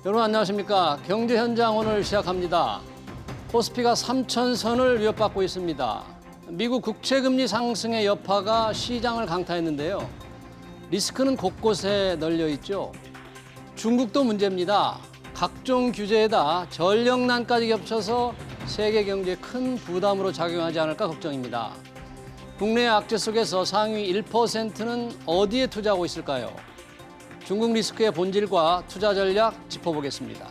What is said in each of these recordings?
여러분 안녕하십니까? 경제 현장 오늘 시작합니다. 코스피가 3,000선을 위협받고 있습니다. 미국 국채금리 상승의 여파가 시장을 강타했는데요. 리스크는 곳곳에 널려 있죠. 중국도 문제입니다. 각종 규제에다 전력난까지 겹쳐서 세계 경제에 큰 부담으로 작용하지 않을까 걱정입니다. 국내 악재 속에서 상위 1%는 어디에 투자하고 있을까요? 중국 리스크의 본질과 투자 전략 짚어보겠습니다.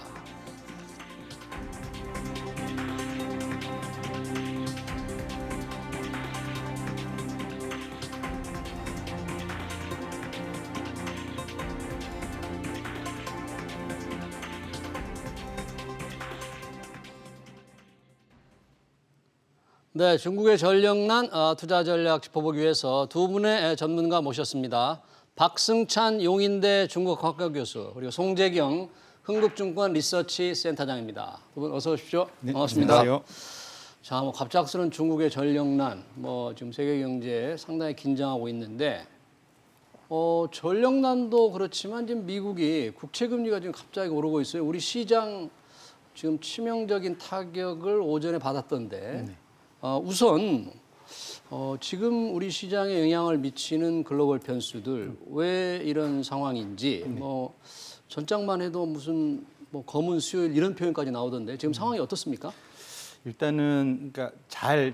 네, 중국의 전력난 투자 전략 짚어보기 위해서 두 분의 전문가 모셨습니다. 박승찬 용인대 중국학과 교수 그리고 송재경 흥국증권 리서치 센터장입니다. 두 분 어서 오십시오. 네, 반갑습니다. 안녕하세요. 자, 갑작스런 중국의 전력난, 지금 세계 경제에 상당히 긴장하고 있는데, 전력난도 그렇지만 지금 미국이 국채 금리가 지금 갑자기 오르고 있어요. 우리 시장 지금 치명적인 타격을 오전에 받았던데, 우선 지금 우리 시장에 영향을 미치는 글로벌 변수들 왜 이런 상황인지 전장만 해도 무슨 검은 수요일 이런 표현까지 나오던데 지금 상황이 어떻습니까? 일단은 그러니까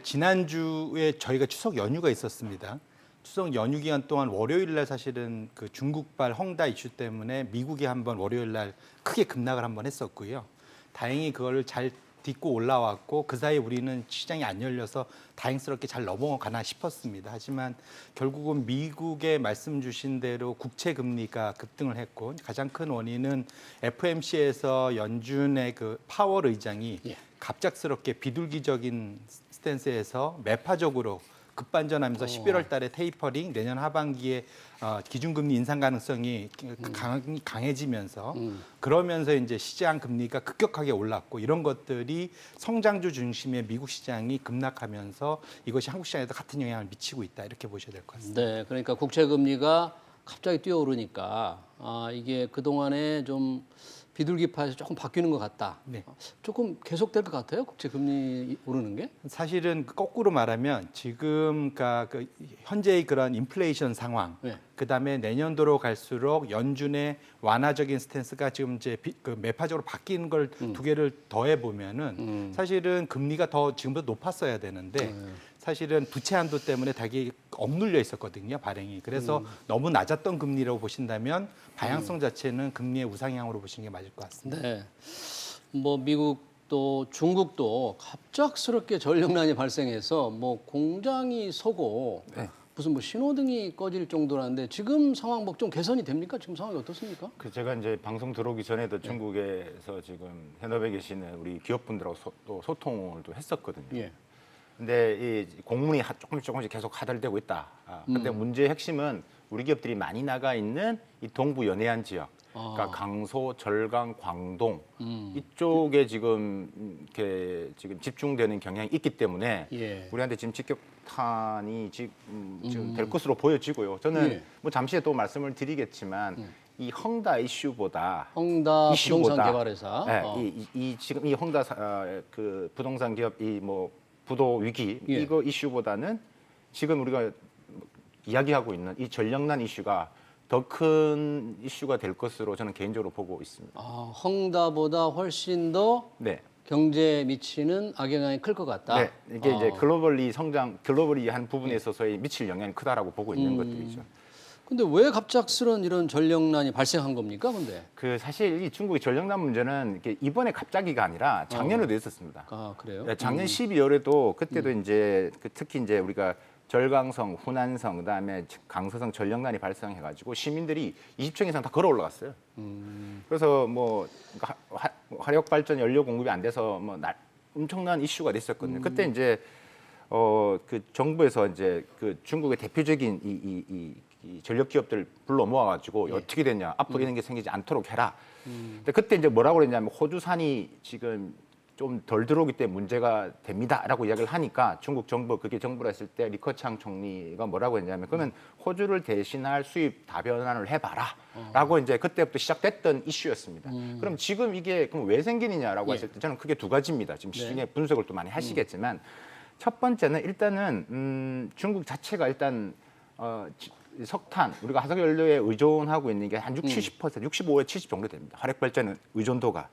지난주에 저희가 추석 연휴가 있었습니다. 추석 연휴 기간 동안 월요일 날 사실은 그 중국발 헝다 이슈 때문에 미국이 한번 월요일 날 크게 급락을 한번 했었고요. 다행히 그걸 잘 딛고 올라왔고 그 사이에 우리는 시장이 안 열려서 다행스럽게 잘 넘어가나 싶었습니다. 하지만 결국은 미국의 말씀 주신 대로 국채 금리가 급등을 했고 가장 큰 원인은 FMC에서 연준의 그 파월 의장이 갑작스럽게 비둘기적인 스탠스에서 매파적으로 급반전하면서 11월 달에 테이퍼링, 내년 하반기에 기준금리 인상 가능성이 강해지면서 그러면서 이제 시장 금리가 급격하게 올랐고 이런 것들이 성장주 중심의 미국 시장이 급락하면서 이것이 한국 시장에도 같은 영향을 미치고 있다 이렇게 보셔야 될 것 같습니다. 네, 그러니까 국채 금리가 갑자기 뛰어오르니까 이게 그 동안에 좀 비둘기파에서 조금 바뀌는 것 같다. 네. 조금 계속될 것 같아요. 국채 금리 오르는 게? 사실은 거꾸로 말하면 지금 그 현재의 그런 인플레이션 상황, 그다음에 내년도로 갈수록 연준의 완화적인 스탠스가 지금 이제 그 매파적으로 바뀌는 걸 두 개를 더해 보면은 사실은 금리가 더 지금보다 높았어야 되는데 사실은 부채 한도 때문에 되게 억눌려 있었거든요, 발행이. 그래서 너무 낮았던 금리라고 보신다면 방향성 자체는 금리의 우상향으로 보시는 게 맞을 것 같습니다. 네. 미국도 중국도 갑작스럽게 전력난이 발생해서 공장이 서고 무슨 신호등이 꺼질 정도라는데 지금 상황 좀 개선이 됩니까? 지금 상황이 어떻습니까? 제가 이제 방송 들어오기 전에도 중국에서 지금 현업에 계시는 우리 기업분들하고 또 소통을 또 했었거든요. 예. 근데 이 공문이 조금씩 계속 하달되고 있다. 근데 문제의 핵심은 우리 기업들이 많이 나가 있는 이 동부 연해안 지역, 그러니까 강소, 절강, 광동 이쪽에 지금 이렇게 지금 집중되는 경향이 있기 때문에 우리한테 지금 직격탄이 지금 될 것으로 보여지고요. 저는 잠시 후에 또 말씀을 드리겠지만. 이 헝다 이슈보다 헝다 부동산 개발회사, 지금 이 헝다 그 부동산 기업 부도 위기 이거 이슈보다는 지금 우리가 이야기하고 있는 이 전력난 이슈가 더 큰 이슈가 될 것으로 저는 개인적으로 보고 있습니다. 헝다보다 훨씬 더 경제에 미치는 악영향이 클 것 같다. 네, 이게 이제 글로벌리 한 부분에 있어서의 미칠 영향이 크다라고 보고 있는 것들이죠. 근데 왜 갑작스런 이런 전력난이 발생한 겁니까? 근데 사실 이 중국의 전력난 문제는 이번에 갑자기가 아니라 작년에도 있었습니다. 그래요? 네, 작년 12월에도 그때도 이제 특히 이제 우리가 절강성, 후난성, 그다음에 강서성 전력난이 발생해가지고 시민들이 20층 이상 다 걸어 올라갔어요. 그래서 화력 발전 연료 공급이 안 돼서 엄청난 이슈가 됐었거든요. 그때 이제 그 정부에서 이제 그 중국의 대표적인 이 전력 기업들 불러 모아가지고 어떻게 됐냐, 앞으로 이런 게 생기지 않도록 해라. 근데 그때 이제 뭐라고 그랬냐면 호주산이 지금 좀 덜 들어오기 때문에 문제가 됩니다라고 이야기를 하니까 중국 정부 그게 정부라 했을 때 리커창 총리가 뭐라고 했냐면 그러면 호주를 대신할 수입 다변화를 해봐라라고 이제 그때부터 시작됐던 이슈였습니다. 그럼 지금 이게 그럼 왜 생기느냐라고 했을 때 저는 크게 두 가지입니다. 지금 시중에 분석을 또 많이 하시겠지만 첫 번째는 일단은 중국 자체가 일단 석탄 우리가 화석 연료에 의존하고 있는 게 한 70%, 65에 70 정도 됩니다. 화력 발전 의존도가.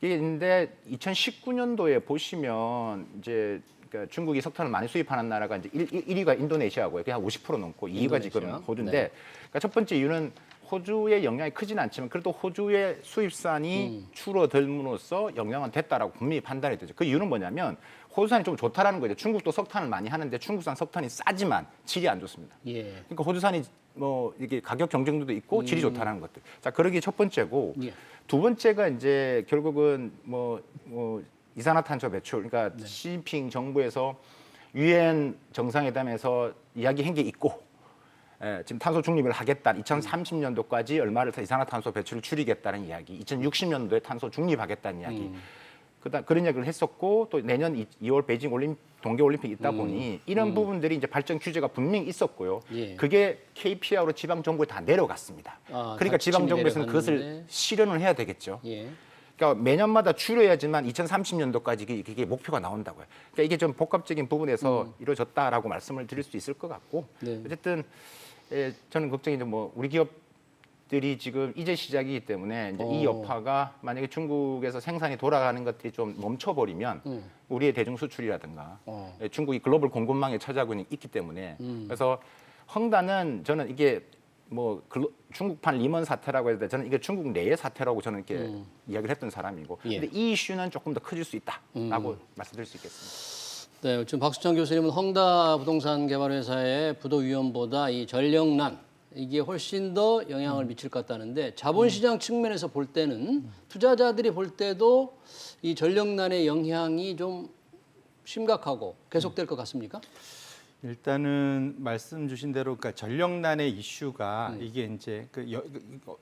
이게 있는데 2019년도에 보시면 이제 그러니까 중국이 석탄을 많이 수입하는 나라가 이제 1위가 인도네시아고요. 그게 한 50% 넘고 2위가 지금 호주인데 네. 그러니까 첫 번째 이유는 호주의 영향이 크지는 않지만 그래도 호주의 수입산이 줄어들므로써 영향은 됐다라고 분명히 판단이 되죠. 그 이유는 뭐냐면 호주산이 좀 좋다라는 거죠. 중국도 석탄을 많이 하는데 중국산 석탄이 싸지만 질이 안 좋습니다. 예. 그러니까 호주산이 뭐 이게 가격 경쟁도도 있고 질이 좋다라는 것들. 자, 그러기 첫 번째고 예. 두 번째가 이제 결국은 뭐 이산화탄소 배출. 그러니까 시진핑 정부에서 유엔 정상회담에서 이야기한 게 있고 지금 탄소 중립을 하겠다. 2030년도까지 얼마를 이산화탄소 배출을 줄이겠다는 이야기. 2060년도에 탄소 중립하겠다는 이야기. 그런 이야기를 했었고 또 내년 2월 베이징 동계올림픽이 있다 보니 이런 부분들이 이제 발전 규제가 분명히 있었고요. 예. 그게 KPI로 지방 정부에 다 내려갔습니다. 그러니까 지방 정부에서는 그것을 실현을 해야 되겠죠. 예. 그러니까 매년마다 줄여야지만 2030년도까지 그게 목표가 나온다고요. 그러니까 이게 좀 복합적인 부분에서 이루어졌다라고 말씀을 드릴 수 있을 것 같고 네. 어쨌든 저는 걱정이 뭐 우리 기업들이 지금 이제 시작이기 때문에 이제 이 여파가 만약에 중국에서 생산이 돌아가는 것들이 좀 멈춰버리면 우리의 대중 수출이라든가 중국이 글로벌 공급망에 차지하고 있기 때문에 그래서 헝다는 저는 이게 뭐 중국판 리먼 사태라고 해서 저는 이게 중국 내의 사태라고 저는 이렇게 이야기를 했던 사람이고 예. 근데 이 이슈는 조금 더 커질 수 있다라고 말씀드릴 수 있겠습니다. 네, 지금 박수창 교수님은 헝다 부동산 개발회사의 부도위원보다 이 전력난 이게 훨씬 더 영향을 미칠 것 같다는데 자본시장 측면에서 볼 때는 투자자들이 볼 때도 이 전력난의 영향이 좀 심각하고 계속될 것 같습니까? 일단은 말씀 주신 대로 그러니까 전력난의 이슈가 이게 이제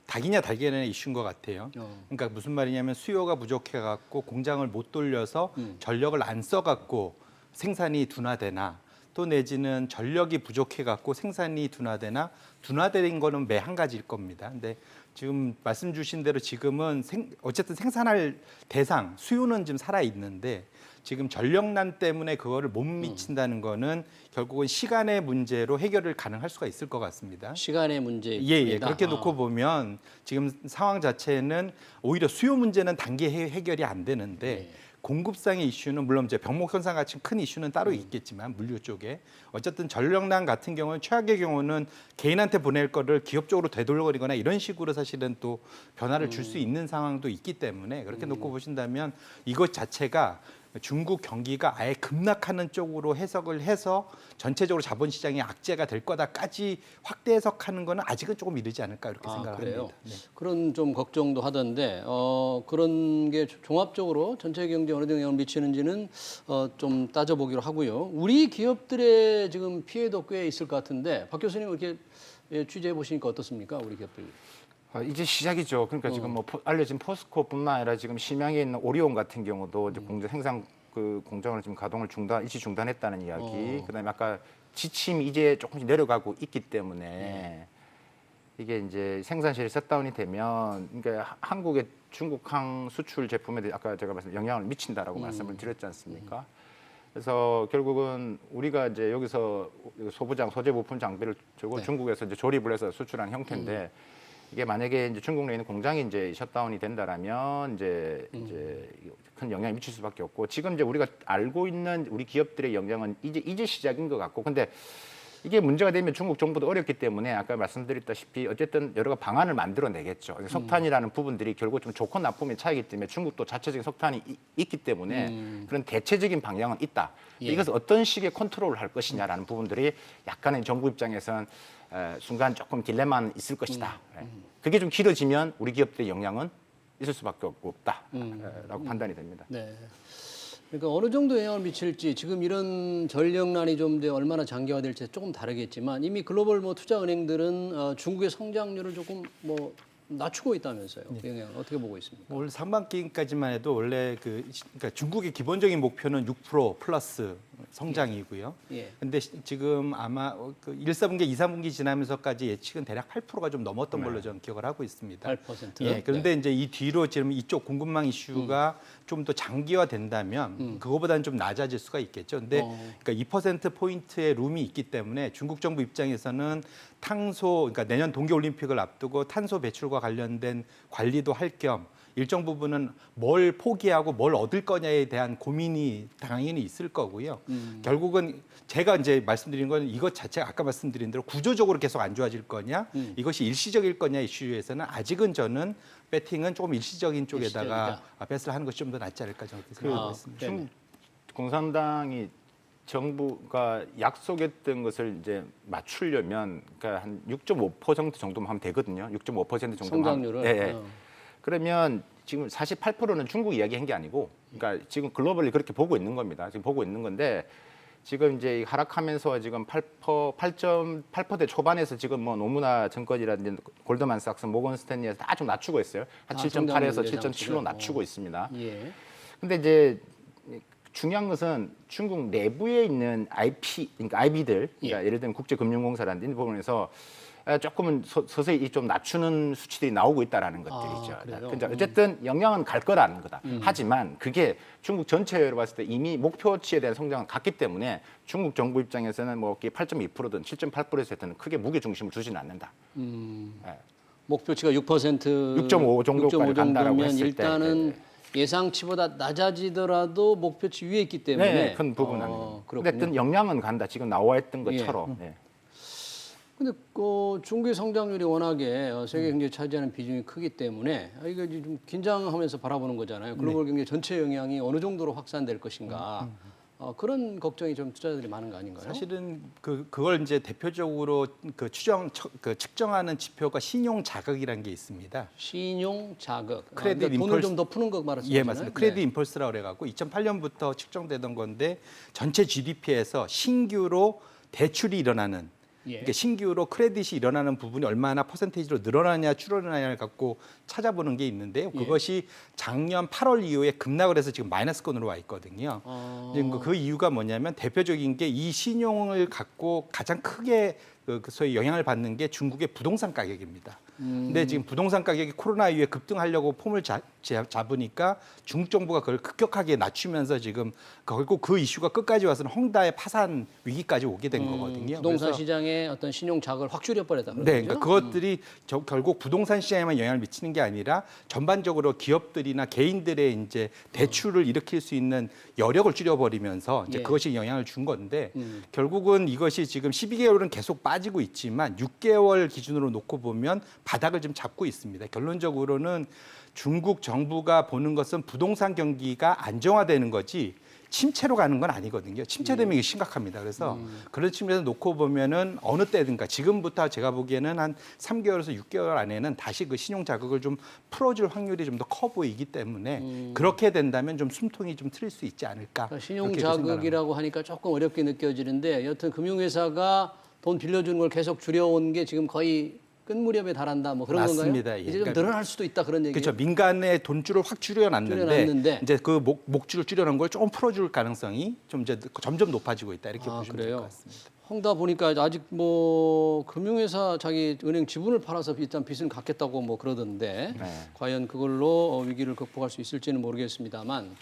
닭이냐 달걀이냐 이슈인 것 같아요. 그러니까 무슨 말이냐면 수요가 부족해 갖고 공장을 못 돌려서 전력을 안 써 갖고 생산이 둔화되나 또 내지는 전력이 부족해 갖고 생산이 둔화되나 둔화된 거는 매 한 가지일 겁니다. 근데 지금 말씀 주신 대로 지금은 어쨌든 생산할 대상 수요는 지금 살아 있는데 지금 전력난 때문에 그거를 못 미친다는 거는 결국은 시간의 문제로 해결을 가능할 수가 있을 것 같습니다. 시간의 문제입니다. 예. 그렇게 놓고 보면 지금 상황 자체는 오히려 수요 문제는 단기 해결이 안 되는데 공급상의 이슈는 물론 이제 병목 현상 같은 큰 이슈는 따로 있겠지만 물류 쪽에 어쨌든 전력난 같은 경우는 최악의 경우는 개인한테 보낼 거를 기업 쪽으로 되돌거리거나 이런 식으로 사실은 또 변화를 줄 수 있는 상황도 있기 때문에 그렇게 놓고 보신다면 이것 자체가 중국 경기가 아예 급락하는 쪽으로 해석을 해서 전체적으로 자본시장이 악재가 될 거다까지 확대 해석하는 거는 아직은 조금 이르지 않을까 이렇게 생각합니다. 그래요? 네. 그런 좀 걱정도 하던데 그런 게 종합적으로 전체 경제에 어느 정도 영향을 미치는지는 좀 따져보기로 하고요. 우리 기업들의 지금 피해도 꽤 있을 것 같은데 박 교수님 이렇게 취재해 보시니까 어떻습니까? 우리 기업들. 이제 시작이죠. 그러니까 지금 뭐 알려진 포스코뿐만 아니라 지금 심양에 있는 오리온 같은 경우도 이제 공장 생산 그 공장을 지금 가동을 일시 중단했다는 이야기. 그다음에 아까 지침이 이제 조금씩 내려가고 있기 때문에 이게 이제 생산실이 셧다운이 되면 그러니까 한국의 중국항 수출 제품에 대해 아까 제가 말씀 영향을 미친다라고 말씀을 드렸지 않습니까? 그래서 결국은 우리가 이제 여기서 소부장, 소재 부품 장비를 중국에서 이제 조립을 해서 수출하는 형태인데 이게 만약에 이제 중국 내에 있는 공장이 이제 셧다운이 된다라면 이제 큰 영향을 미칠 수밖에 없고 지금 이제 우리가 알고 있는 우리 기업들의 영향은 이제 시작인 것 같고 근데 이게 문제가 되면 중국 정부도 어렵기 때문에 아까 말씀드렸다시피 어쨌든 여러 방안을 만들어내겠죠. 석탄이라는 부분들이 결국 좀 좋고 나쁨의 차이기 때문에 중국도 자체적인 석탄이 있기 때문에 그런 대체적인 방향은 있다. 이것을 어떤 식의 컨트롤을 할 것이냐라는 부분들이 약간의 정부 입장에서는 순간 조금 딜레마는 있을 것이다. 그게 좀 길어지면 우리 기업들의 영향은 있을 수밖에 없다라고 판단이 됩니다. 네. 그러니까 어느 정도 영향을 미칠지 지금 이런 전력난이 좀 이제 얼마나 장기화될지 조금 다르겠지만 이미 글로벌 투자은행들은 중국의 성장률을 조금 낮추고 있다면서요. 그 영향을 어떻게 보고 있습니까? 올 상반기까지만 해도 원래 그러니까 중국의 기본적인 목표는 6% 플러스 성장이고요. 예. 근데 지금 아마 그 1, 4분기, 2, 3분기 지나면서까지 예측은 대략 8%가 좀 넘었던 걸로 저는 기억을 하고 있습니다. 8%. 예. 그런데 이제 이 뒤로 지금 이쪽 공급망 이슈가 좀 더 장기화된다면 그거보다는 좀 낮아질 수가 있겠죠. 근데 그러니까 2% 포인트의 룸이 있기 때문에 중국 정부 입장에서는 그러니까 내년 동계 올림픽을 앞두고 탄소 배출과 관련된 관리도 할 겸 일정 부분은 뭘 포기하고 뭘 얻을 거냐에 대한 고민이 당연히 있을 거고요. 결국은 제가 이제 말씀드린 건 이것 자체가 아까 말씀드린 대로 구조적으로 계속 안 좋아질 거냐, 이것이 일시적일 거냐 이슈에서는 아직은 저는 배팅은 조금 일시적인 쪽에다가 배스를 하는 것이 좀 더 낫지 않을까 저는 그렇게 생각하고 있습니다. 중국 공산당이 정부가 약속했던 것을 이제 맞추려면 그러니까 한 6.5% 정도만 하면 되거든요. 6.5% 정도만. 성장률을. 네. 그러면 지금 48%는 중국 이야기한 게 아니고, 그러니까 지금 글로벌리 그렇게 보고 있는 겁니다. 지금 보고 있는 건데 지금 이제 하락하면서 지금 8.8% 초반에서 지금 뭐 노무나 증권이라든지 골드만삭스, 모건 스탠리에서 다 좀 낮추고 있어요. 한 7.8에서 7.7로 낮추고 있습니다. 예. 근데 이제 중요한 것은 중국 내부에 있는 그러니까 IB들, 그러니까 예를 들면 국제금융공사라는 부분에서 조금은 서서히 좀 낮추는 수치들이 나오고 있다라는 것들이죠. 그러니까 어쨌든 영향은 갈 거라는 거다. 하지만 그게 중국 전체로 봤을 때 이미 목표치에 대한 성장은 갔기 때문에 중국 정부 입장에서는 뭐 8.2%든 7.8%든 크게 무게 중심을 두지는 않는다. 네. 목표치가 6%, 6.5 정도까지 간다라고 했을 때 일단은 예상치보다 낮아지더라도 목표치 위에 있기 때문에 네, 큰 부분은 아니고. 그렇군요. 어쨌든 영향은 간다. 지금 나와 있던 것처럼. 예. 네. 근데 중국의 성장률이 워낙에 세계 경제에 차지하는 비중이 크기 때문에 이거 좀 긴장하면서 바라보는 거잖아요. 글로벌 경제 전체 영향이 어느 정도로 확산될 것인가. 그런 걱정이 좀 투자자들이 많은 거 아닌가요? 사실은 그걸 이제 대표적으로 측정하는 지표가 신용 자극이라는 게 있습니다. 신용 자극. 크레딧 그러니까 돈을 임펄스. 좀 더 푸는 거 말씀하시나요? 예, 맞습니다. 크레딧 임펄스라고 그래갖고 2008년부터 측정되던 건데 전체 GDP에서 신규로 대출이 일어나는 그러니까 신규로 크레딧이 일어나는 부분이 얼마나 퍼센테이지로 늘어나냐 줄어나냐를 갖고 찾아보는 게 있는데요. 그것이 작년 8월 이후에 급락을 해서 지금 마이너스권으로 와 있거든요. 그 이유가 뭐냐면 대표적인 게 이 신용을 갖고 가장 크게 소위 영향을 받는 게 중국의 부동산 가격입니다. 근데 지금 부동산 가격이 코로나 이후에 급등하려고 폼을 잡으니까 중국 정부가 그걸 급격하게 낮추면서 지금 결국 그 이슈가 끝까지 와서는 헝다의 파산 위기까지 오게 된 거거든요. 부동산 그래서 시장의 어떤 신용 자극을 확 줄여버렸다. 네, 그러니까 그것들이 결국 부동산 시장에만 영향을 미치는 게 아니라 전반적으로 기업들이나 개인들의 이제 대출을 일으킬 수 있는 여력을 줄여버리면서 이제 그것이 영향을 준 건데 결국은 이것이 지금 12개월은 계속 빠지고 있지만 6개월 기준으로 놓고 보면 바닥을 좀 잡고 있습니다. 결론적으로는 중국 정부가 보는 것은 부동산 경기가 안정화되는 거지 침체로 가는 건 아니거든요. 침체되면 이게 심각합니다. 그래서 그런 측면에서 놓고 보면은 어느 때든가 지금부터 제가 보기에는 한 3개월에서 6개월 안에는 다시 그 신용 자극을 좀 풀어줄 확률이 좀 더 커 보이기 때문에 그렇게 된다면 좀 숨통이 좀 트일 수 있지 않을까. 그러니까 신용 자극이라고 하니까 조금 어렵게 느껴지는데 여튼 금융회사가 돈 빌려주는 걸 계속 줄여온 게 지금 거의 끝 무렵에 달한다 뭐 그런 맞습니다. 건가요? 예. 이제 좀 늘어날 수도 있다 그런 얘기예요. 그렇죠. 민간의 돈줄을 확 줄여놨는데 이제 그 목줄을 줄여놓은 걸 조금 풀어줄 가능성이 좀 이제 점점 높아지고 있다 이렇게 보시면 될 것 같습니다. 헝다 보니까 아직 뭐 금융회사 자기 은행 지분을 팔아서 일단 빚을 갚겠다고 뭐 그러던데 과연 그걸로 위기를 극복할 수 있을지는 모르겠습니다만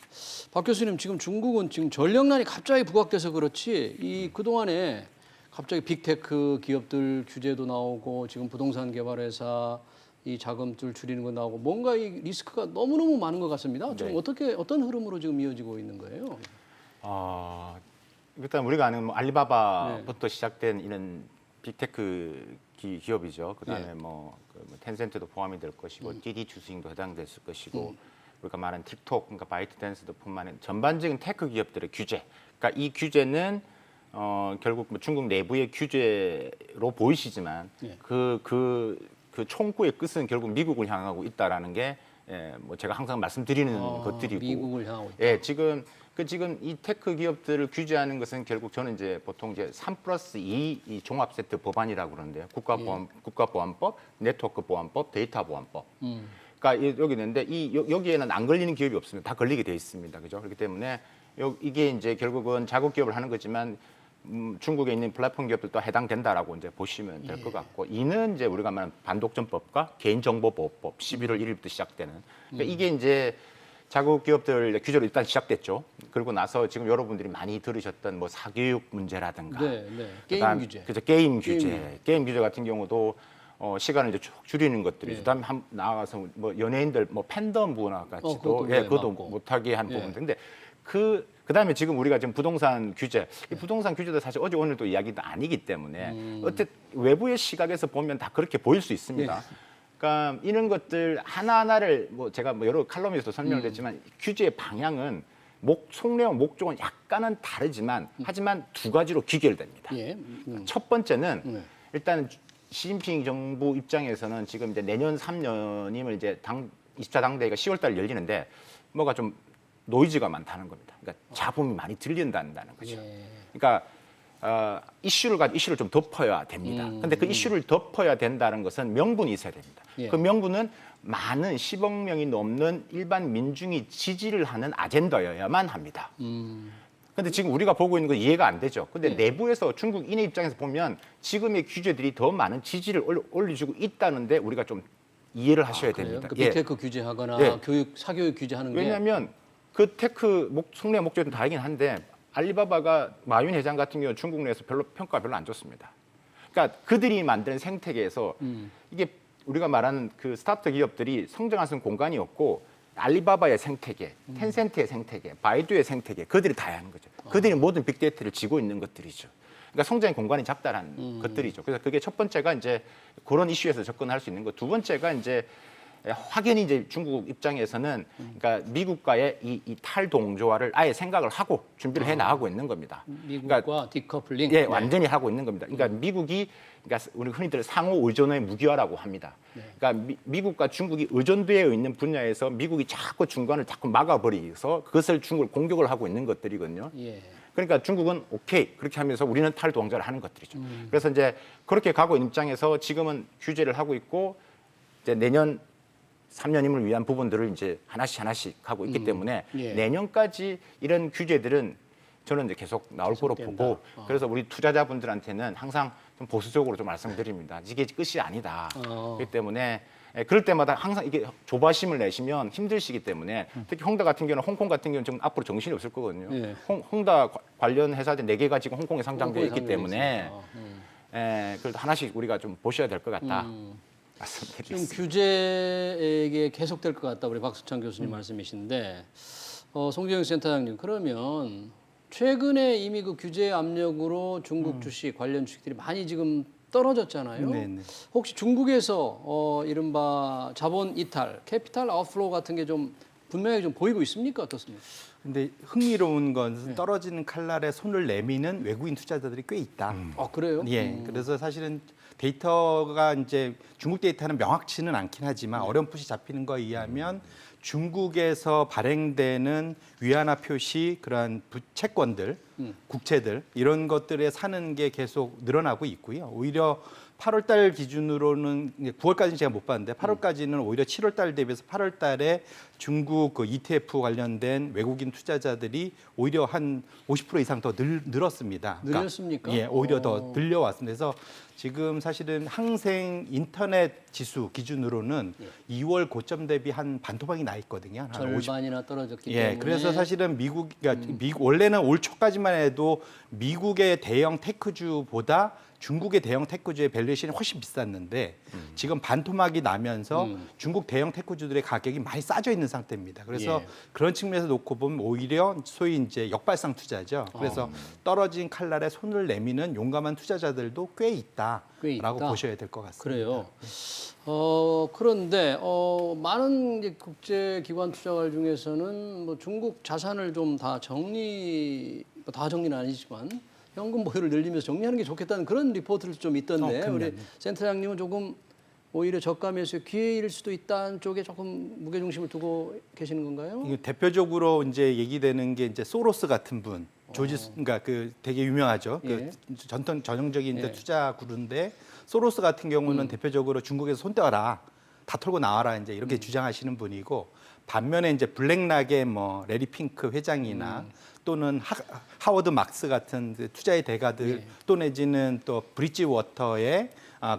박 교수님 지금 중국은 지금 전력난이 갑자기 부각돼서 그렇지 이 그동안에 갑자기 빅테크 기업들 규제도 나오고 지금 부동산 개발회사 이 자금들 줄이는 거 나오고 뭔가 이 리스크가 너무너무 많은 것 같습니다. 지금 어떤 흐름으로 지금 이어지고 있는 거예요? 일단 우리가 아는 뭐 알리바바부터 시작된 이런 빅테크 기업이죠. 그다음에 뭐 텐센트도 포함이 될 것이고 디디 추스잉도 해당됐을 것이고 우리가 말하는 틱톡, 그러니까 바이트댄스도 뿐만 아니라 전반적인 테크 기업들의 규제. 그러니까 이 규제는 결국 뭐 중국 내부의 규제로 보이시지만 그 총구의 끝은 결국 미국을 향하고 있다라는 게 뭐 제가 항상 말씀드리는 것들이고 미국을 향하고 있다. 예, 지금 이 테크 기업들을 규제하는 것은 결국 저는 이제 보통 이제 3+2 이 종합 세트 법안이라고 그러는데요. 국가보안법, 네트워크 보안법, 데이터 보안법. 그러니까 여기 있는데 여기에는 안 걸리는 기업이 없습니다. 다 걸리게 돼 있습니다. 그죠? 그렇기 때문에 이게 이제 결국은 자국 기업을 하는 거지만 중국에 있는 플랫폼 기업들도 해당된다라고 이제 보시면 될 것 같고, 이는 이제 우리가 말하는 반독점법과 개인정보보호법 11월 1일부터 시작되는, 그러니까 이게 이제 자국 기업들 규제로 일단 시작됐죠. 그리고 나서 지금 여러분들이 많이 들으셨던 뭐 사교육 문제라든가, 게임 규제, 그죠? 게임 규제 같은 경우도 시간을 이제 쭉 줄이는 것들이, 그다음에 나와서 뭐 연예인들 뭐 팬덤 문화 같이도 그것도 못하게 한 부분인데, 그다음에 지금 우리가 지금 부동산 규제, 이 부동산 규제도 사실 어제 오늘도 이야기도 아니기 때문에 어쨌든 외부의 시각에서 보면 다 그렇게 보일 수 있습니다. 그러니까 이런 것들 하나하나를 뭐 제가 뭐 여러 칼럼에서도 설명을 했지만 규제의 방향은 속내와 목적은 약간은 다르지만 하지만 두 가지로 귀결됩니다. 첫 번째는 일단 시진핑 정부 입장에서는 지금 이제 내년 3년이면 이제 24 당대회가 10월달 열리는데 뭐가 좀 노이즈가 많다는 겁니다. 그러니까 잡음이 많이 들린다는 거죠. 그러니까 이슈를 좀 덮어야 됩니다. 근데 그 이슈를 덮어야 된다는 것은 명분이 있어야 됩니다. 그 명분은 많은 10억 명이 넘는 일반 민중이 지지를 하는 아젠다여야만 합니다. 근데 지금 우리가 보고 있는 건 이해가 안 되죠. 근데 내부에서 중국인의 입장에서 보면 지금의 규제들이 더 많은 지지를 올려주고 있다는데 우리가 좀 이해를 하셔야 됩니다. 그 빅테크 규제하거나 사교육 규제하는 게. 왜냐하면 그 테크 속내 목적은 다르긴 한데 알리바바가 마윈 회장 같은 경우는 중국 내에서 평가 별로 안 좋습니다. 그러니까 그들이 만든 생태계에서 이게 우리가 말하는 그 스타트 기업들이 성장할 수 있는 공간이 없고, 알리바바의 생태계, 텐센트의 생태계, 바이두의 생태계, 그들이 다 하는 거죠. 그들이 모든 빅데이터를 쥐고 있는 것들이죠. 그러니까 성장의 공간이 작다라는 것들이죠. 그래서 그게 첫 번째가 이제 그런 이슈에서 접근할 수 있는 거. 두 번째가 이제 확연히 이제 중국 입장에서는 그러니까 미국과의 이 탈동조화를 아예 생각을 하고 준비를 해 나가고 있는 겁니다. 미국과 그러니까, 디커플링. 완전히 하고 있는 겁니다. 그러니까 미국이, 그러니까 우리 흔히들 상호 의존의 무기화라고 합니다. 그러니까 미국과 중국이 의존되어 있는 분야에서 미국이 자꾸 중간을 자꾸 막아버리서 그것을 중국을 공격을 하고 있는 것들이거든요. 그러니까 중국은 오케이 그렇게 하면서 우리는 탈동조화를 하는 것들이죠. 그래서 이제 그렇게 가고 있는 입장에서 지금은 규제를 하고 있고, 이제 내년 3년임을 위한 부분들을 이제 하나씩 하고 있기 때문에 내년까지 이런 규제들은 저는 이제 계속 나올 거로 보고, 그래서 우리 투자자분들한테는 항상 좀 보수적으로 좀 말씀드립니다. 이게 끝이 아니다. 그렇기 때문에 그럴 때마다 항상 이게 조바심을 내시면 힘드시기 때문에, 특히 홍다 같은 경우는, 홍콩 같은 경우는 지금 앞으로 정신이 없을 거거든요. 홍다 관련 회사들 4개가 지금 홍콩에 상장되어 있기 때문에 그래도 하나씩 우리가 좀 보셔야 될 것 같다. 지금 규제에게 계속될 것 같다. 우리 박수창 교수님 말씀이신데, 송재영 센터장님, 그러면 최근에 이미 그 규제 압력으로 중국 주식 관련 주식들이 많이 지금 떨어졌잖아요. 혹시 중국에서 이른바 자본 이탈, 캐피탈 아웃플로우 같은 게 좀 분명히 좀 보이고 있습니까? 어떻습니까? 근데 흥미로운 건 떨어지는 칼날에 손을 내미는 외국인 투자자들이 꽤 있다. 그래요? 그래서 사실은 데이터가 이제 중국 데이터는 명확치는 않긴 하지만 어렴풋이 잡히는 거에 의하면 중국에서 발행되는 위안화 표시 그러한 채권들, 국채들 이런 것들에 사는 게 계속 늘어나고 있고요. 오히려 8월 달 기준으로는 9월까지는 제가 못 봤는데 8월까지는 오히려 7월 달 대비해서 8월 달에 중국 그 ETF 관련된 외국인 투자자들이 오히려 한 50% 이상 더 늘었습니다. 늘었습니까? 오히려 더 늘려왔습니다. 그래서 지금 사실은 항생 인터넷 지수 기준으로는 2월 고점 대비 한 반토막이 나 있거든요. 한 절반이나 떨어졌기 때문에. 그래서 사실은 미국 원래는 올 초까지만 해도 미국의 대형 테크주보다 중국의 대형 테크주의 밸류에이션이 훨씬 비쌌는데 지금 반토막이 나면서 중국 대형 테크주들의 가격이 많이 싸져 있는 상태입니다. 그래서 그런 측면에서 놓고 보면 오히려 소위 이제 역발상 투자죠. 그래서 떨어진 칼날에 손을 내미는 용감한 투자자들도 꽤 있다라고 보셔야 될 것 같습니다. 그래요. 그런데 많은 이제 국제 기관 투자가 중에서는 뭐 중국 자산을 좀 다 정리는 아니지만 현금 보유를 늘리면서 정리하는 게 좋겠다는 그런 리포트를 좀 있던데 우리 센터장님은 조금 오히려 저가 매수의 기회일 수도 있다는 쪽에 조금 무게 중심을 두고 계시는 건가요? 이게 대표적으로 이제 얘기되는 게 이제 소로스 같은 분, 그러니까 그 되게 유명하죠. 예. 그 전형적인 이제 예. 투자 구루인데 소로스 같은 경우는 대표적으로 중국에서 손 떼어라, 다 털고 나와라 이제 이렇게 주장하시는 분이고 반면에 이제 블랙락의 뭐 레리 핑크 회장이나 또는 하워드 막스 같은 그 투자의 대가들 예. 또 내지는 또 브릿지 워터의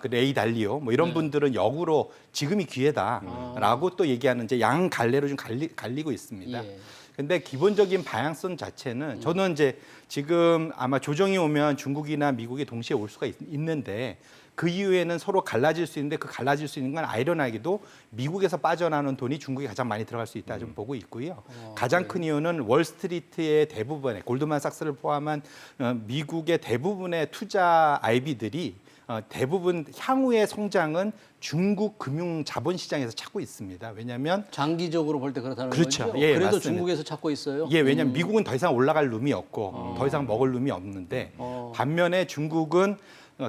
그 레이 달리오 뭐 이런 분들은 역으로 지금이 기회다라고 또 얘기하는 이제 양 갈래로 좀 갈리고 있습니다. 예. 근데 기본적인 방향성 자체는 저는 이제 지금 아마 조정이 오면 중국이나 미국이 동시에 올 수가 있는데 그 이후에는 서로 갈라질 수 있는데 그 갈라질 수 있는 건 아이러니하게도 미국에서 빠져나오는 돈이 중국에 가장 많이 들어갈 수 있다 좀 보고 있고요. 가장 큰 이유는 월스트리트의 대부분의 골드만삭스를 포함한 미국의 대부분의 투자 IB들이 대부분 향후의 성장은 중국 금융 자본 시장에서 찾고 있습니다. 왜냐하면 장기적으로 볼 때 그렇다는 그렇죠. 거죠? 예, 그래도 맞습니다. 중국에서 찾고 있어요? 예, 왜냐하면 미국은 더 이상 올라갈 룸이 없고 더 이상 먹을 룸이 없는데 반면에 중국은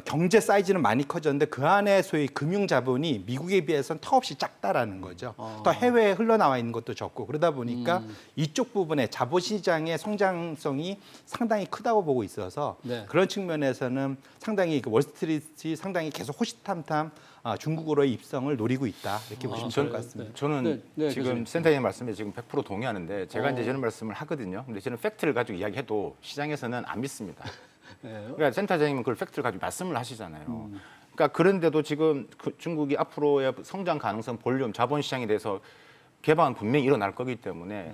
경제 사이즈는 많이 커졌는데 그 안에 소위 금융 자본이 미국에 비해서는 턱없이 작다라는 거죠. 또 해외에 흘러나와 있는 것도 적고 그러다 보니까 이쪽 부분에 자본 시장의 성장성이 상당히 크다고 보고 있어서 네. 그런 측면에서는 상당히 그 월스트리트이 상당히 계속 호시탐탐 중국으로의 입성을 노리고 있다 이렇게 보시면 좋을 것 같습니다. 저는 네, 네, 지금 교수님. 센터장님 말씀에 지금 100% 동의하는데 제가 이제 저런 말씀을 하거든요. 근데 저는 팩트를 가지고 이야기해도 시장에서는 안 믿습니다. 그러니까 센터장님은 그걸 팩트를 가지고 말씀을 하시잖아요. 그러니까 그런데도 지금 중국이 앞으로의 성장 가능성, 볼륨, 자본시장에 대해서 개방은 분명히 일어날 거기 때문에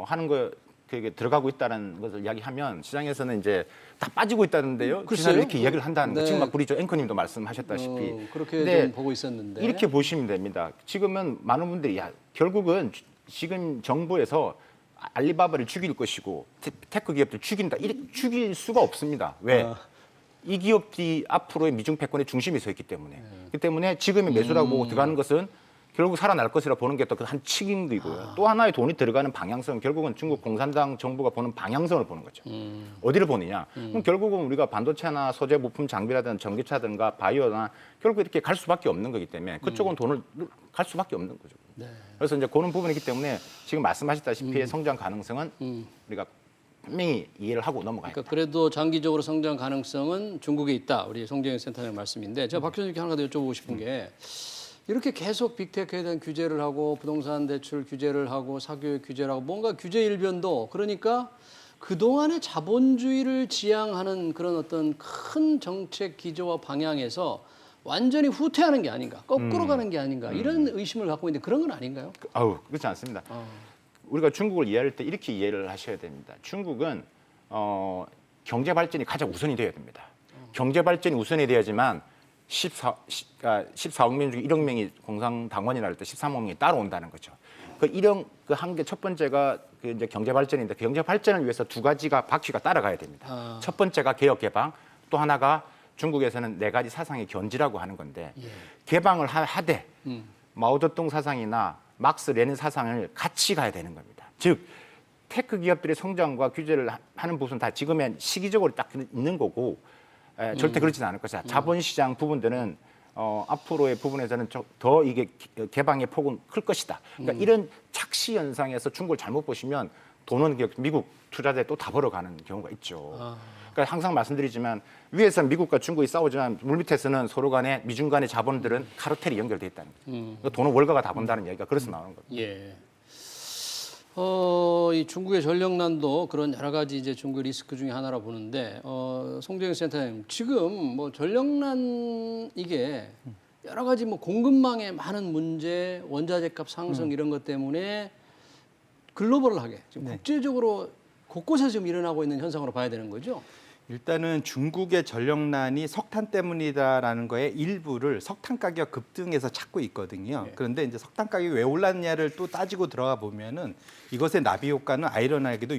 하는 거 그게 들어가고 있다는 것을 이야기하면 시장에서는 이제 다 빠지고 있다는데요. 글쎄요. 기사를 이렇게 이야기를 한다는 거. 네. 지금 막 우리 저 앵커님도 말씀하셨다시피. 그렇게 근데 좀 보고 있었는데 이렇게 보시면 됩니다. 지금은 많은 분들이 결국은 지금 정부에서 알리바바를 죽일 것이고 테크 기업들 죽인다. 이렇게 죽일 수가 없습니다. 왜? 이 기업들이 앞으로의 미중 패권의 중심에 서 있기 때문에. 그렇기 때문에 지금의 매수라고 보고 들어가는 것은 결국 살아날 것이라 보는 게 또 한 측임이고요. 또 하나의 돈이 들어가는 방향성, 결국은 중국 공산당 정부가 보는 방향성을 보는 거죠. 어디를 보느냐? 그럼 결국은 우리가 반도체나 소재 부품 장비라든 전기차든가 바이오나 결국 이렇게 갈 수밖에 없는 거기 때문에 그쪽은 돈을 갈 수밖에 없는 거죠. 네. 그래서 이제 그런 부분이기 때문에 지금 말씀하셨다시피 성장 가능성은 우리가 분명히 이해를 하고 넘어가야 그러니까 된다. 그래도 장기적으로 성장 가능성은 중국에 있다. 우리 송재영 센터장 말씀인데 제가 박 교수님께 하나 더 여쭤보고 싶은 게 이렇게 계속 빅테크에 대한 규제를 하고 부동산 대출 규제를 하고 사교육 규제를 하고 뭔가 규제 일변도 그러니까 그동안의 자본주의를 지향하는 그런 어떤 큰 정책 기조와 방향에서 완전히 후퇴하는 게 아닌가, 거꾸로 가는 게 아닌가 이런 의심을 갖고 있는데 그런 건 아닌가요? 아우 그렇지 않습니다. 우리가 중국을 이해할 때 이렇게 이해를 하셔야 됩니다. 중국은 경제 발전이 가장 우선이 되어야 됩니다. 경제 발전이 우선이 돼야지만 14억 명 중에 1억 명이 공산당원이라 할 때 13억 명이 따라온다는 거죠. 그 1억 그 한 개 첫 번째가 그 이제 경제 발전인데 그 경제 발전을 위해서 두 가지가 바퀴가 따라가야 됩니다. 첫 번째가 개혁 개방, 또 하나가 중국에서는 네 가지 사상의 견지라고 하는 건데 개방을 하되 마오쩌둥 사상이나 막스 레닌 사상을 같이 가야 되는 겁니다. 즉 테크 기업들의 성장과 규제를 하는 부분은 다 지금의 시기적으로 딱 있는 거고 절대 그렇지는 않을 것이다. 자본시장 부분들은 앞으로의 부분에서는 더 이게 개방의 폭은 클 것이다. 그러니까 이런 착시 현상에서 중국을 잘못 보시면 돈은 미국 투자자에 또 다 벌어가는 경우가 있죠. 그러니까 항상 말씀드리지만 위에서는 미국과 중국이 싸우지만 물밑에서는 서로 간에 미중 간의 자본들은 카르텔이 연결돼 있다는 거죠. 그러니까 돈은 월가가 다 번다는 얘기가 그래서 나오는 겁니다. 예. 이 중국의 전력난도 그런 여러 가지 이제 중국 리스크 중에 하나라 보는데 송재영 센터장님 지금 뭐 전력난 이게 여러 가지 뭐 공급망의 많은 문제, 원자재값 상승 이런 것 때문에 글로벌하게 지금 국제적으로 곳곳에서 지금 일어나고 있는 현상으로 봐야 되는 거죠. 일단은 중국의 전력난이 석탄 때문이다라는 거에 일부를 석탄 가격 급등에서 찾고 있거든요. 그런데 이제 석탄 가격이 왜 올랐냐를 또 따지고 들어가 보면은 이것의 나비 효과는 아이러니하게도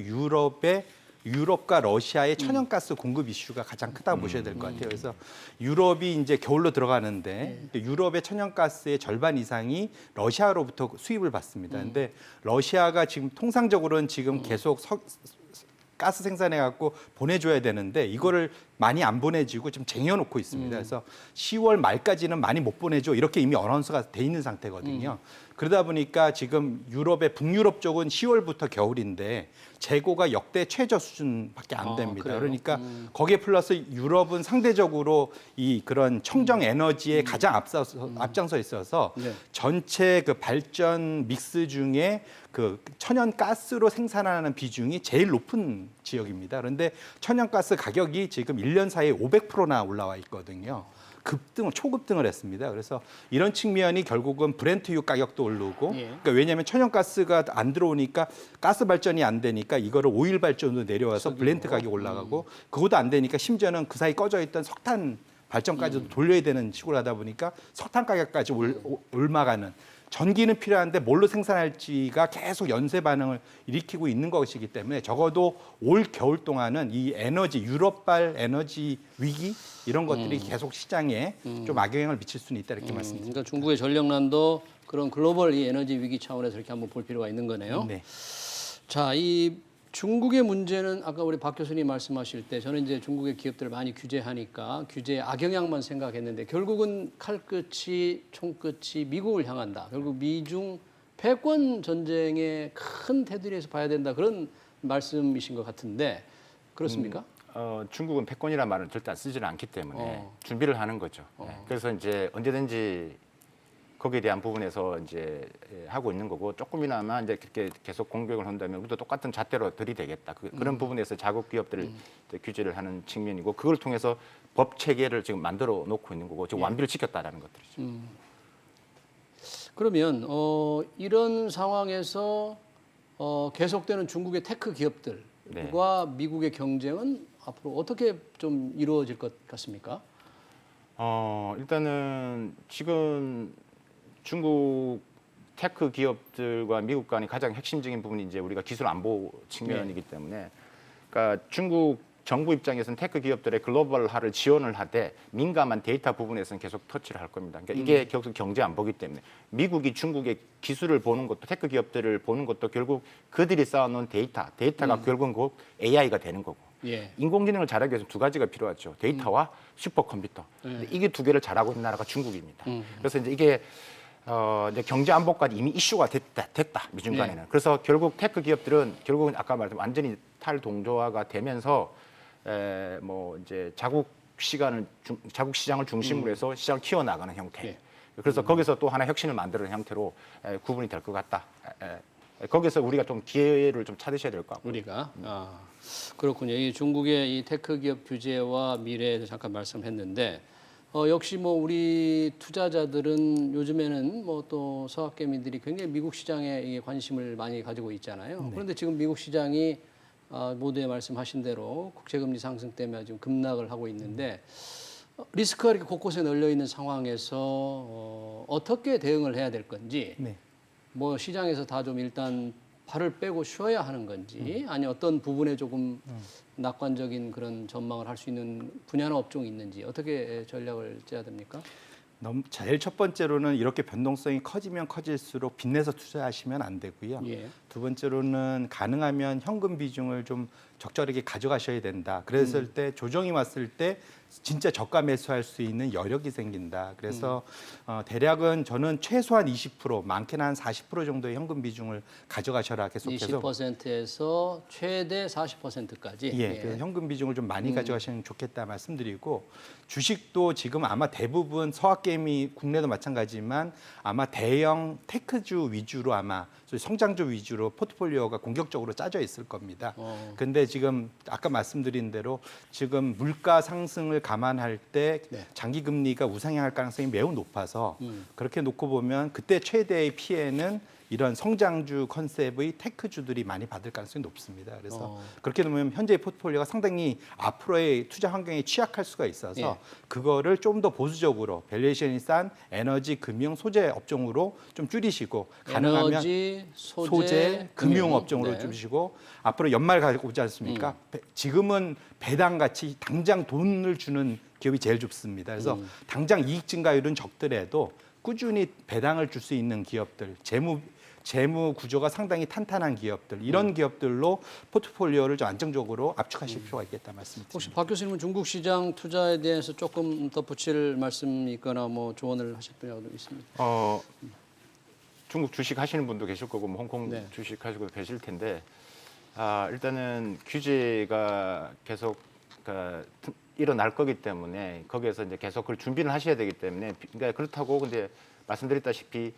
유럽과 러시아의 천연가스 공급 이슈가 가장 크다고 보셔야 될 것 같아요. 그래서 유럽이 이제 겨울로 들어가는데 유럽의 천연가스의 절반 이상이 러시아로부터 수입을 받습니다. 근데 러시아가 지금 통상적으로는 지금 계속 가스 생산해 갖고 보내줘야 되는데 이거를 많이 안 보내지고 좀 쟁여놓고 있습니다. 그래서 10월 말까지는 많이 못 보내줘 이렇게 이미 어나운서가 돼 있는 상태거든요. 그러다 보니까 지금 북유럽 쪽은 10월부터 겨울인데 재고가 역대 최저 수준밖에 안 됩니다. 그래요? 그러니까 거기에 플러스 유럽은 상대적으로 이 그런 청정 에너지에 가장 앞장서 있어서 네. 전체 그 발전 믹스 중에 그 천연가스로 생산하는 비중이 제일 높은 지역입니다. 그런데 천연가스 가격이 지금 1년 사이에 500%나 올라와 있거든요. 초급등을 했습니다. 그래서 이런 측면이 결국은 브렌트유 가격도 오르고, 예. 그러니까 왜냐하면 천연가스가 안 들어오니까 가스 발전이 안 되니까 이거를 오일 발전으로 내려와서 블렌트 가격이 올라가고, 그것도 안 되니까 심지어는 그 사이 꺼져 있던 석탄 발전까지도 돌려야 되는 식으로 하다 보니까 석탄 가격까지 올라가는. 전기는 필요한데 뭘로 생산할지가 계속 연쇄 반응을 일으키고 있는 것이기 때문에 적어도 올 겨울 동안은 이 유럽발 에너지 위기 이런 것들이 계속 시장에 좀 악영향을 미칠 수는 있다 이렇게 말씀드립니다. 그러니까 중국의 전력난도 그런 글로벌 이 에너지 위기 차원에서 이렇게 한번 볼 필요가 있는 거네요. 네. 자, 이 중국의 문제는 아까 우리 박 교수님 말씀하실 때 저는 이제 중국의 기업들을 많이 규제하니까 규제의 악영향만 생각했는데 결국은 칼끝이 총끝이 미국을 향한다. 결국 미중 패권 전쟁의 큰 테두리에서 봐야 된다. 그런 말씀이신 것 같은데 그렇습니까? 중국은 패권이라는 말은 절대 쓰지는 않기 때문에 준비를 하는 거죠. 그래서 이제 언제든지 거기에 대한 부분에서 이제 하고 있는 거고 조금이나마 이제 그렇게 계속 공격을 한다면 우리도 똑같은 잣대로 들이대겠다. 그런 부분에서 자국 기업들을 이제 규제를 하는 측면이고 그걸 통해서 법 체계를 지금 만들어 놓고 있는 거고 지금 완비를 시켰다라는 것들이죠. 그러면 이런 상황에서 계속되는 중국의 테크 기업들과 미국의 경쟁은 앞으로 어떻게 좀 이루어질 것 같습니까? 일단은 지금 중국 테크 기업들과 미국 간의 가장 핵심적인 부분이 이제 우리가 기술 안보 측면이기 때문에, 그러니까 중국 정부 입장에서는 테크 기업들의 글로벌화를 지원을 하되 민감한 데이터 부분에서는 계속 터치를 할 겁니다. 그러니까 이게 결국 경제 안보기 때문에 미국이 중국의 기술을 보는 것도 테크 기업들을 보는 것도 결국 그들이 쌓아놓은 데이터가 결국은 그 AI가 되는 거고. 예. 인공지능을 잘하기 위해서 두 가지가 필요하죠. 데이터와 슈퍼컴퓨터. 근데 이게 두 개를 잘하고 있는 나라가 중국입니다. 그래서 이제 이게 이제 경제 안보까지 이미 이슈가 됐다 미중 간에는. 네. 그래서 결국 테크 기업들은 결국은 아까 말했던 완전히 탈동조화가 되면서 뭐 이제 자국 시장을 중심으로 해서 시장을 키워나가는 형태. 네. 그래서 거기서 또 하나 혁신을 만드는 형태로 구분이 될 것 같다. 거기서 우리가 좀 기회를 좀 찾으셔야 될 것 같고. 우리가 그렇군요. 이 중국의 이 테크 기업 규제와 미래에 대해서 잠깐 말씀했는데 역시 뭐 우리 투자자들은 요즘에는 뭐 또 서학개미들이 굉장히 미국 시장에 이게 관심을 많이 가지고 있잖아요. 그런데 지금 미국 시장이 모두에 말씀하신 대로 국채금리 상승 때문에 지금 급락을 하고 있는데 리스크가 이렇게 곳곳에 널려 있는 상황에서 어떻게 대응을 해야 될 건지 뭐 시장에서 다 좀 일단 발을 빼고 쉬어야 하는 건지 아니 어떤 부분에 조금 낙관적인 그런 전망을 할 수 있는 분야나 업종이 있는지 어떻게 전략을 짜야 됩니까? 제일 첫 번째로는 이렇게 변동성이 커지면 커질수록 빚내서 투자하시면 안 되고요. 예. 두 번째로는 가능하면 현금 비중을 좀 적절하게 가져가셔야 된다. 그랬을 때 조정이 왔을 때 진짜 저가 매수할 수 있는 여력이 생긴다. 그래서 대략은 저는 최소한 20%, 많게는 한 40% 정도의 현금 비중을 가져가셔라 계속해서 20%에서 최대 40%까지. 예, 그래서 현금 비중을 좀 많이 가져가시면 좋겠다 말씀드리고 주식도 지금 아마 대부분 서학개미 국내도 마찬가지지만 아마 대형 테크주 위주로 아마 성장주 위주로 포트폴리오가 공격적으로 짜져 있을 겁니다. 근데 지금 아까 말씀드린 대로 지금 물가 상승을 감안할 때 장기 금리가 우상향할 가능성이 매우 높아서 그렇게 놓고 보면 그때 최대의 피해는 이런 성장주 컨셉의 테크주들이 많이 받을 가능성이 높습니다. 그래서 그렇게 되면 현재의 포트폴리오가 상당히 앞으로의 투자 환경에 취약할 수가 있어서 그거를 좀 더 보수적으로 밸류에이션이 싼 에너지, 금융, 소재 업종으로 좀 줄이시고 가능하면 에너지, 소재, 금융 업종으로 줄이시고 앞으로 연말 가지고 오지 않습니까? 지금은 배당 같이 당장 돈을 주는 기업이 제일 좋습니다. 그래서 당장 이익 증가율은 적더라도 꾸준히 배당을 줄 수 있는 기업들, 재무 구조가 상당히 탄탄한 기업들 이런 기업들로 포트폴리오를 좀 안정적으로 압축하실 필요가 있겠다 말씀드립니다. 혹시 박 교수님은 중국 시장 투자에 대해서 조금 덧붙일 말씀이 있거나 뭐 조언을 하실 분야도 있습니까? 중국 주식 하시는 분도 계실 거고 뭐 홍콩 네. 주식 하시고 계실 텐데 일단은 규제가 계속 일어날 거기 때문에 거기에서 이제 계속 그걸 준비를 하셔야 되기 때문에 그러니까 그렇다고 근데 말씀드렸다시피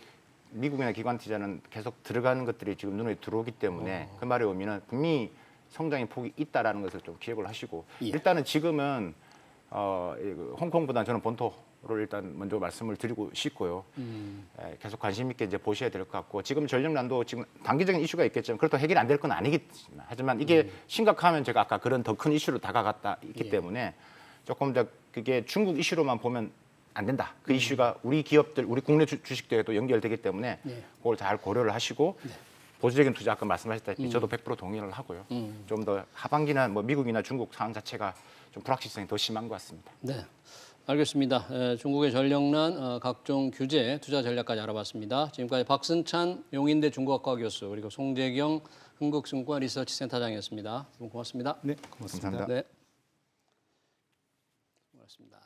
미국이나 기관 투자는 계속 들어가는 것들이 지금 눈에 들어오기 때문에 그 말에 오면은 분명히 성장의 폭이 있다라는 것을 좀 기억을 하시고 예. 일단은 지금은 홍콩보다는 저는 본토를 일단 먼저 말씀을 드리고 싶고요. 계속 관심 있게 이제 보셔야 될 것 같고 지금 전력난도 지금 단기적인 이슈가 있겠지만 그렇다고 해결이 안 될 건 아니겠지만 하지만 이게 심각하면 제가 아까 그런 더 큰 이슈로 다가갔다 있기 예. 때문에 조금 더 그게 중국 이슈로만 보면 안 된다. 그 이슈가 우리 기업들, 우리 국내 주식들에도 연결되기 때문에 예. 그걸 잘 고려를 하시고 보수적인 투자 아까 말씀하셨다시피 저도 100% 동의를 하고요. 좀 더 하반기나 뭐 미국이나 중국 상황 자체가 좀 불확실성이 더 심한 것 같습니다. 네, 알겠습니다. 중국의 전력난, 각종 규제, 투자 전략까지 알아봤습니다. 지금까지 박승찬 용인대 중국학과 교수 그리고 송재경 흥국증권 리서치센터장이었습니다. 고맙습니다. 네, 고맙습니다. 감사합니다. 네, 고맙습니다.